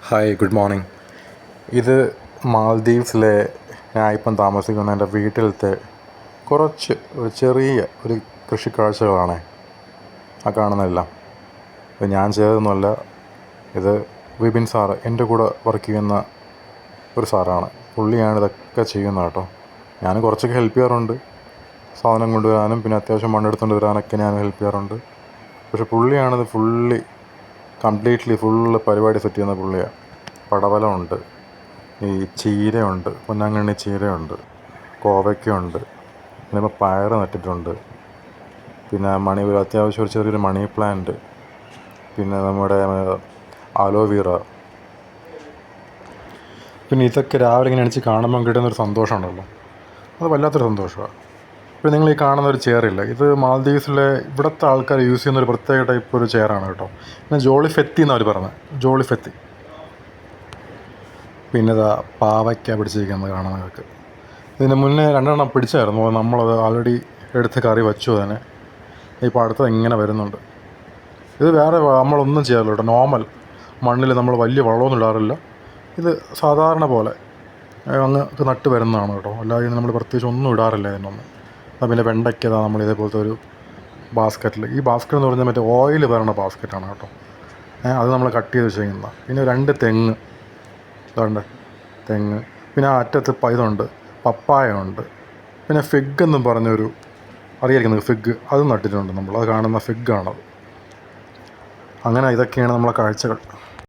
Hi, good morning. ഇത് മാൽദീവ്സിലെ ഞാനിപ്പം താമസിക്കുന്ന എൻ്റെ വീട്ടിലത്തെ കുറച്ച് ഒരു കൃഷിക്കാഴ്ചകളാണ് ആ കാണുന്നതെല്ലാം. ഇത് ഞാൻ ചെയ്തതൊന്നുമല്ല, ഇത് വിപിൻ സാറ്, എൻ്റെ കൂടെ വർക്ക് ചെയ്യുന്ന ഒരു സാറാണ്. പുള്ളിയാണ് ഇതൊക്കെ ചെയ്യുന്നത് കേട്ടോ. ഞാൻ കുറച്ചൊക്കെ ഹെൽപ്പ് ചെയ്യാറുണ്ട്, സാധനം കൊണ്ടുവരാനും പിന്നെ അത്യാവശ്യം മണ്ണെടുത്തുകൊണ്ട് വരാനൊക്കെ ഞാൻ ഹെൽപ്പ് ചെയ്യാറുണ്ട്. പക്ഷെ പുള്ളിയാണിത് കംപ്ലീറ്റ്ലി പരിപാടി സെറ്റ് ചെയ്യുന്ന പുള്ളിയാണ്. പടവലമുണ്ട്, ഈ ചീരയുണ്ട്, പൊന്നാങ്കണ്ണി ചീരയുണ്ട്, കോവയ്ക്കുണ്ട്, പിന്നെ ഇപ്പോൾ പയർ നട്ടിട്ടുണ്ട്, പിന്നെ അത്യാവശ്യം ഒരു ചെറിയൊരു മണി പ്ലാന്റ്, പിന്നെ നമ്മുടെ അലോവീറ. പിന്നെ ഇതൊക്കെ രാവിലെ ഇങ്ങനെ എണീച്ച് കാണുമ്പം കിട്ടുന്നൊരു സന്തോഷമുണ്ടല്ലോ, അത് വല്ലാത്തൊരു സന്തോഷമാണ്. ഇപ്പോൾ നിങ്ങൾ ഈ കാണുന്ന ഒരു ചെയറില്ല, ഇത് മാൽദീവ്സിലെ ഇവിടുത്തെ ആൾക്കാർ യൂസ് ചെയ്യുന്ന ഒരു പ്രത്യേക ടൈപ്പ് ഒരു ചെയറാണ് കേട്ടോ. പിന്നെ ജോളി ഫെത്തി എന്നവർ പറഞ്ഞത്, ജോളി ഫെത്തി. പിന്നെ ഇതാ പാവയ്ക്ക പിടിച്ചിരിക്കുന്നത് കാണാൻ നിങ്ങൾക്ക്. ഇതിന് മുന്നേ 2 എണ്ണം പിടിച്ചായിരുന്നു, നമ്മളത് ആൾറെഡി എടുത്ത് കറി വെച്ചു തന്നെ. ഇപ്പോൾ അടുത്തത് ഇങ്ങനെ വരുന്നുണ്ട്. ഇത് വേറെ നമ്മളൊന്നും ചെയ്യാറില്ല കേട്ടോ. നോർമൽ മണ്ണിൽ നമ്മൾ വലിയ വളമൊന്നും ഇടാറില്ല. ഇത് സാധാരണ പോലെ അങ്ങ് നട്ട് വരുന്നതാണ് കേട്ടോ. അല്ലാതെ നമ്മൾ പ്രത്യേകിച്ച് ഒന്നും ഇടാറില്ല ഇതിനൊന്നും. പിന്നെ വെണ്ടയ്ക്ക നമ്മൾ ഇതേപോലത്തെ ഒരു ബാസ്ക്കറ്റിൽ, ഈ ബാസ്ക്കറ്റ് എന്ന് പറഞ്ഞാൽ മറ്റേ ഓയിൽ വരണ ബാസ്ക്കറ്റാണ് കേട്ടോ. അത് നമ്മൾ കട്ട് ചെയ്ത് വെച്ചിരിക്കുന്ന. പിന്നെ 2 തെങ്ങ്, തെങ്ങ്, പിന്നെ ആ അറ്റത്ത് ഇതുണ്ട്, പപ്പായ ഉണ്ട്, പിന്നെ ഫിഗ് എന്നും പറഞ്ഞൊരു അറിയായിരിക്കുന്നത് ഫിഗ്, അത് നട്ടിട്ടുണ്ട് നമ്മൾ. അത് കാണുന്ന ഫിഗാണത്. അങ്ങനെ ഇതൊക്കെയാണ് നമ്മളെ കാഴ്ചകൾ.